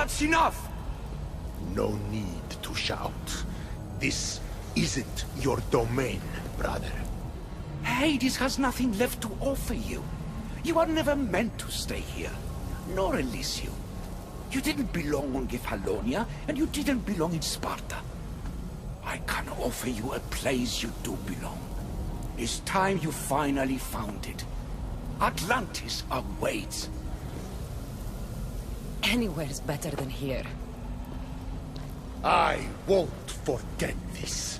That's enough! No need to shout. This isn't your domain, brother. Hades has nothing left to offer you. You are never meant to stay here, nor Elysium. You didn't belong on Kefalonia, and you didn't belong in Sparta. I can offer you a place you do belong. It's time you finally found it. Atlantis awaits. Anywhere's better than here. I won't forget this.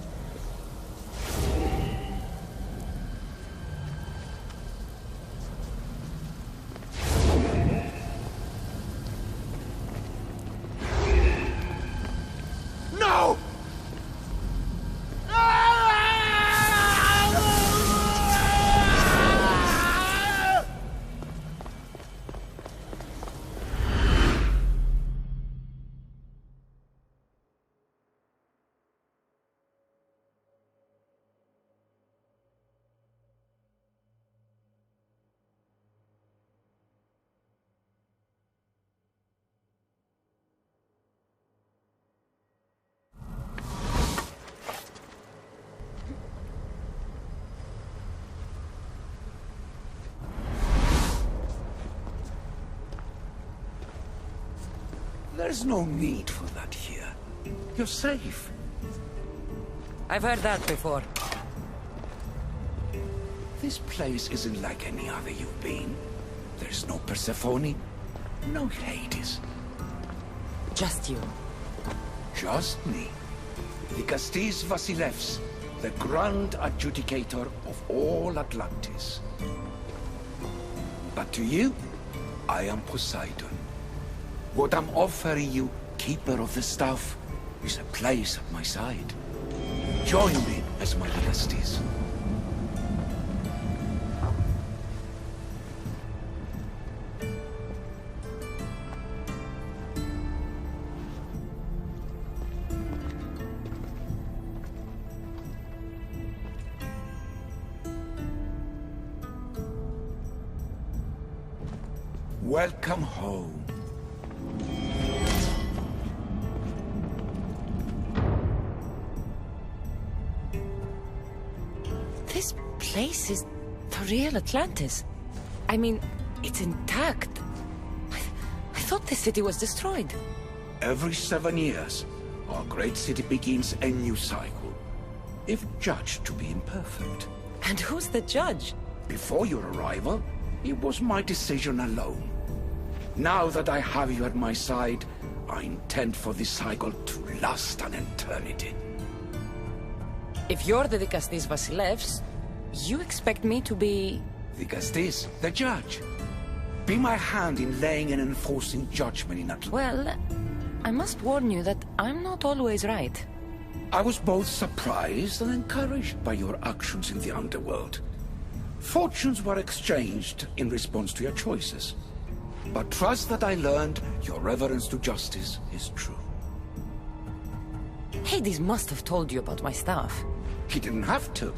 No! There's no need for that here. You're safe. I've heard that before. This place isn't like any other you've been. There's no Persephone, no Hades. Just you. Just me. Dikastis Vasilevs, the grand adjudicator of all Atlantis. But to you, I am Poseidon. What I'm offering you, Keeper of the Staff, is a place at my side. Join me as my Dikastis. Welcome home. This place is the real Atlantis. I mean, it's intact. I thought the city was destroyed. Every 7 years, our great city begins a new cycle, if judged to be imperfect. And who's the judge? Before your arrival, it was my decision alone. Now that I have you at my side, I intend for this cycle to last an eternity. If you're the Dikastis Vasilevs, you expect me to be... Dikastis, the judge. Be my hand in laying and enforcing judgment in Atlantis. Well, I must warn you that I'm not always right. I was both surprised and encouraged by your actions in the underworld. Fortunes were exchanged in response to your choices. But trust that I learned your reverence to justice is true. Hades must have told you about my staff. He didn't have to.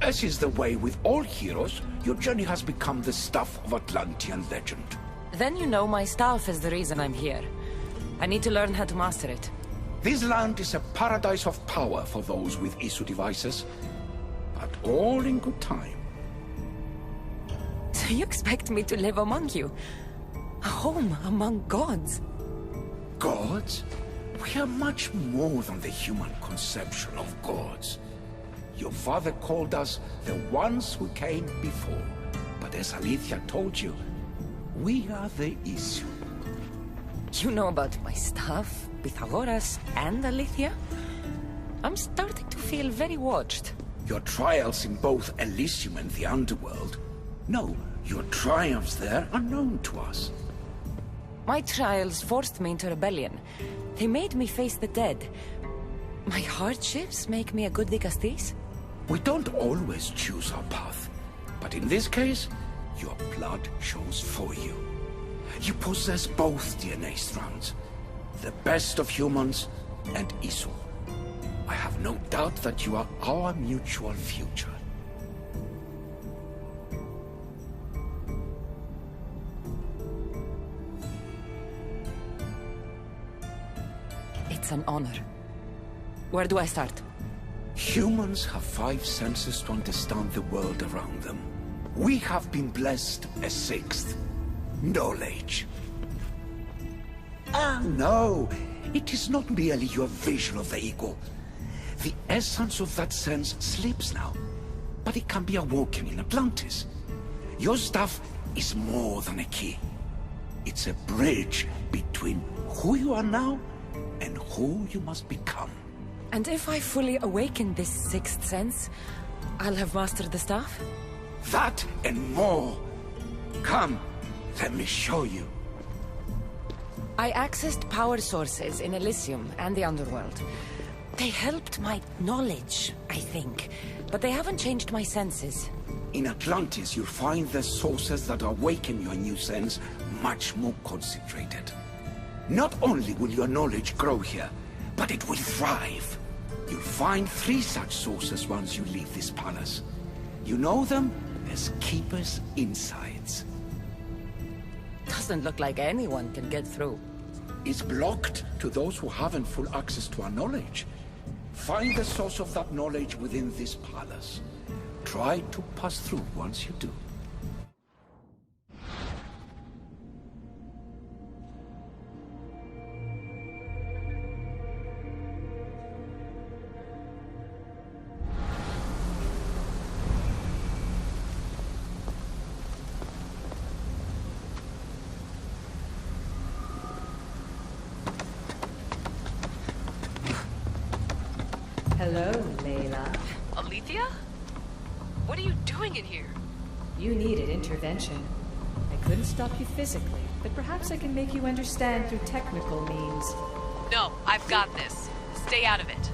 As is the way with all heroes, your journey has become the stuff of Atlantean legend. Then you know my staff is the reason I'm here. I need to learn how to master it. This land is a paradise of power for those with Isu devices, but all in good time. So you expect me to live among you? A home among gods? Gods? We are much more than the human conception of gods. Your father called us the ones who came before, but as Alethea told you, we are the Isu. You know about my staff, Pythagoras, and Alethea? I'm starting to feel very watched. Your trials in both Elysium and the underworld. No, your triumphs there are known to us. My trials forced me into rebellion. They made me face the dead. My hardships make me a good Dikastis? We don't always choose our path, but in this case, your blood shows for you. You possess both DNA strands, the best of humans and Isu. I have no doubt that you are our mutual future. is an honor. Where do I start? Humans have 5 senses to understand the world around them. We have been blessed a 6th. Knowledge. Ah, no. It is not merely your vision of the ego. The essence of that sense sleeps now. But it can be awoken in Atlantis. Your stuff is more than a key. It's a bridge between who you are now and who you must become. And if I fully awaken this 6th sense, I'll have mastered the staff? That and more. Come, let me show you. I accessed power sources in Elysium and the Underworld. They helped my knowledge, I think, but they haven't changed my senses. In Atlantis, you'll find the sources that awaken your new sense much more concentrated. Not only will your knowledge grow here, but it will thrive. You'll find 3 such sources once you leave this palace. You know them as Keeper's Insides. Doesn't look like anyone can get through. It's blocked to those who haven't full access to our knowledge. Find the source of that knowledge within this palace. Try to pass through once you do. Hello, Layla. Alethea? What are you doing in here? You needed intervention. I couldn't stop you physically, but perhaps I can make you understand through technical means. No, I've got this. Stay out of it.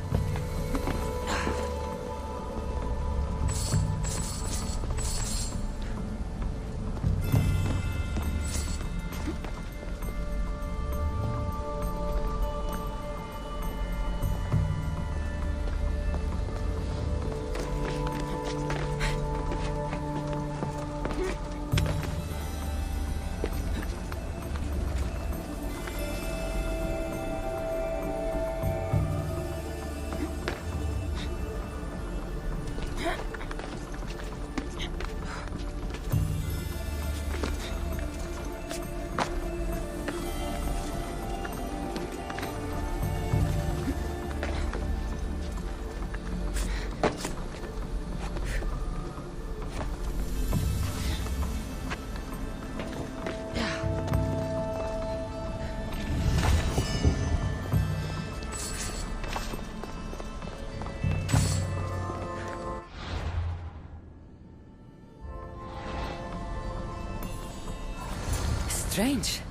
Strange.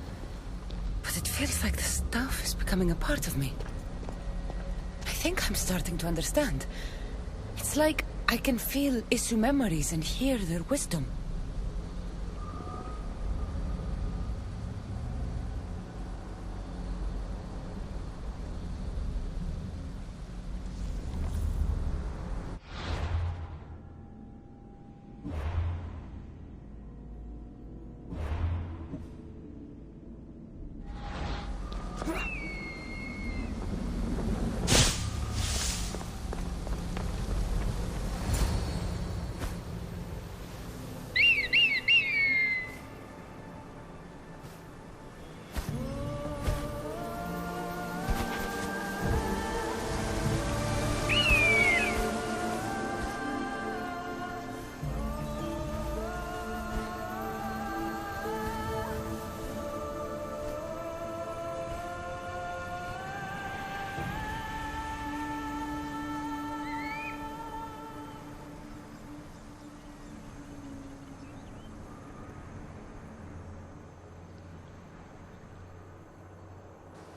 But it feels like the stuff is becoming a part of me. I think I'm starting to understand. It's like I can feel Isu memories and hear their wisdom.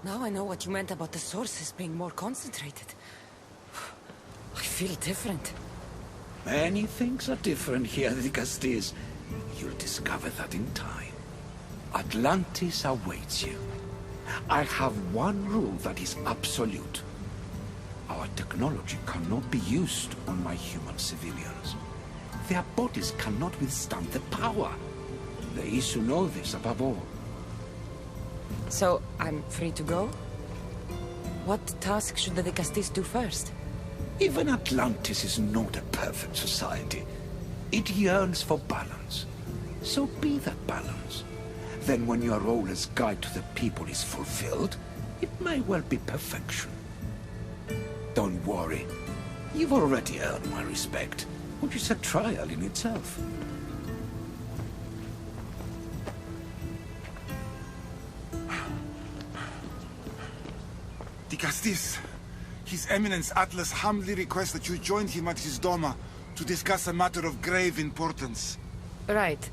Now I know what you meant about the sources being more concentrated. I feel different. Many things are different here, Dicastes. You'll discover that in time. Atlantis awaits you. I have one rule that is absolute. Our technology cannot be used on my human civilians. Their bodies cannot withstand the power. The Isu know this above all. So, I'm free to go? What task should the Castis do first? Even Atlantis is not a perfect society. It yearns for balance. So be that balance. Then when your role as guide to the people is fulfilled, it may well be perfection. Don't worry. You've already earned my respect, which is a trial in itself. The Castis. His Eminence Atlas humbly requests that you join him at his Doma to discuss a matter of grave importance. Right.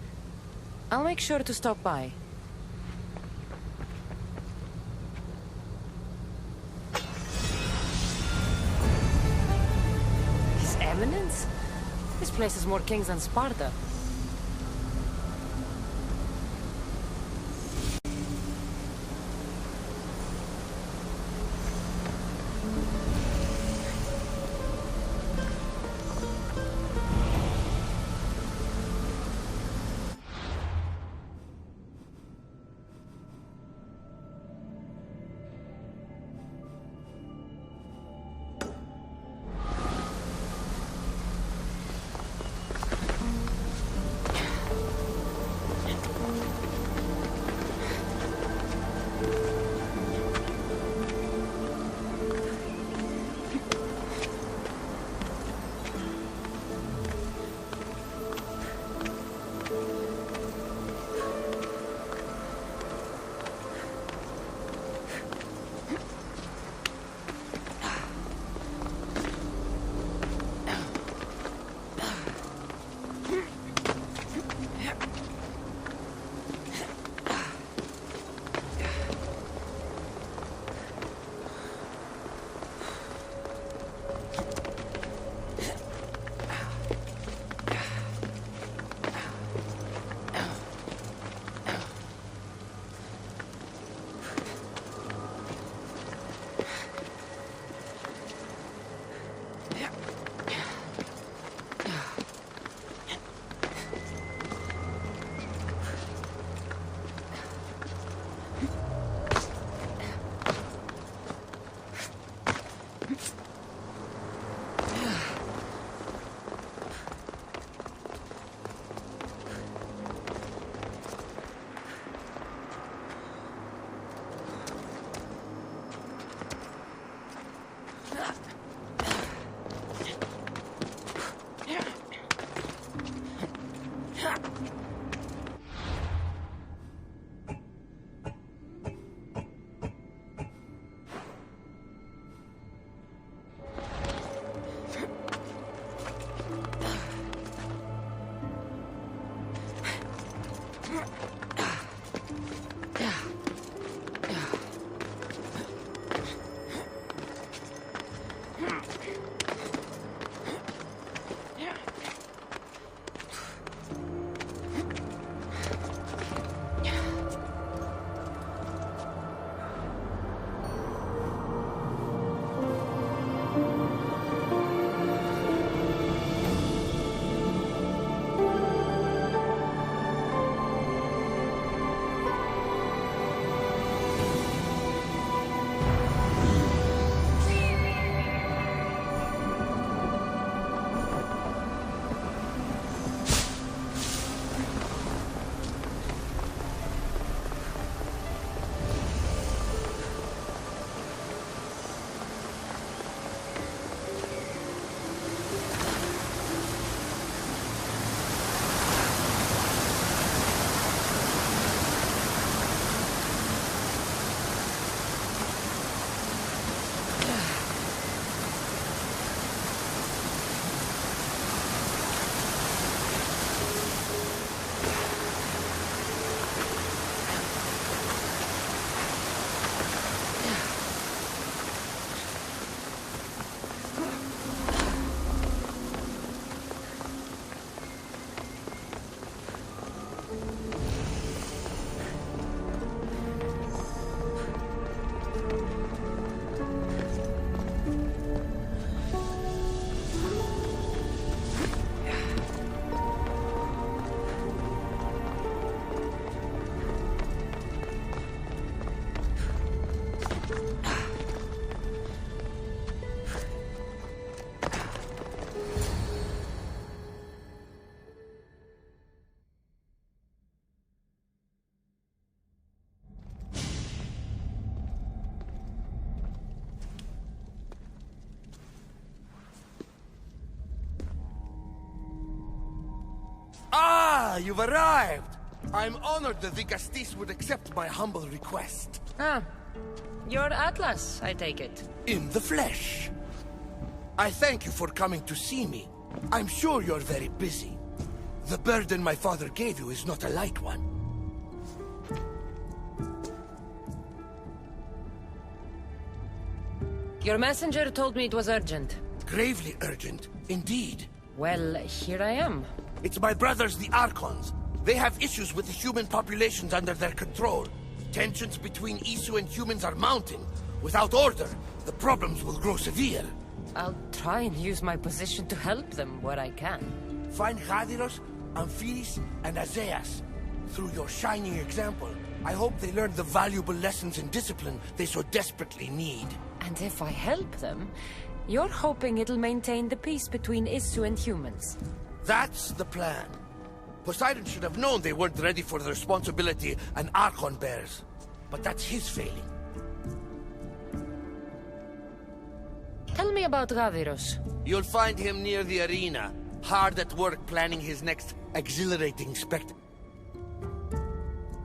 I'll make sure to stop by. His Eminence? This place has more kings than Sparta. you've arrived! I'm honored the Vigastis would accept my humble request. Ah, you're Atlas, I take it. In the flesh. I thank you for coming to see me. I'm sure you're very busy. The burden my father gave you is not a light one. Your messenger told me it was urgent. Gravely urgent, indeed. Well, here I am. It's my brothers, the Archons. They have issues with the human populations under their control. Tensions between Isu and humans are mounting. Without order, the problems will grow severe. I'll try and use my position to help them where I can. Find Gadiros, Amphiris, and Azeas. Through your shining example, I hope they learn the valuable lessons in discipline they so desperately need. And if I help them, you're hoping it'll maintain the peace between Isu and humans. That's the plan. Poseidon should have known they weren't ready for the responsibility an Archon bears. But that's his failing. Tell me about Gaviros. You'll find him near the arena, hard at work planning his next exhilarating spectacle.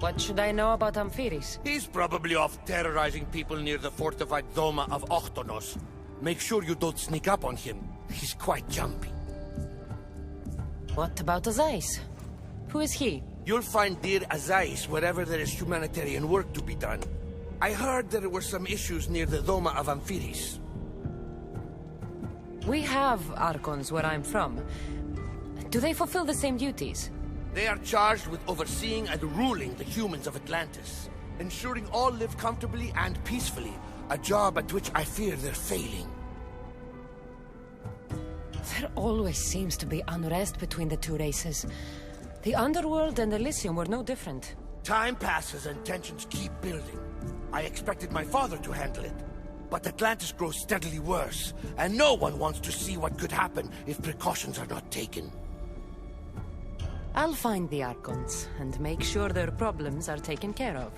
What should I know about Amphiris? He's probably off terrorizing people near the fortified Doma of Ochtonos. Make sure you don't sneak up on him. He's quite jumpy. What about Azais? Who is he? You'll find dear Azais wherever there is humanitarian work to be done. I heard there were some issues near the Doma of Amphiris. We have Archons where I'm from. Do they fulfill the same duties? They are charged with overseeing and ruling the humans of Atlantis, ensuring all live comfortably and peacefully, a job at which I fear they're failing. There always seems to be unrest between the two races. The Underworld and Elysium were no different. Time passes and tensions keep building. I expected my father to handle it, but Atlantis grows steadily worse, and no one wants to see what could happen if precautions are not taken. I'll find the Archons and make sure their problems are taken care of.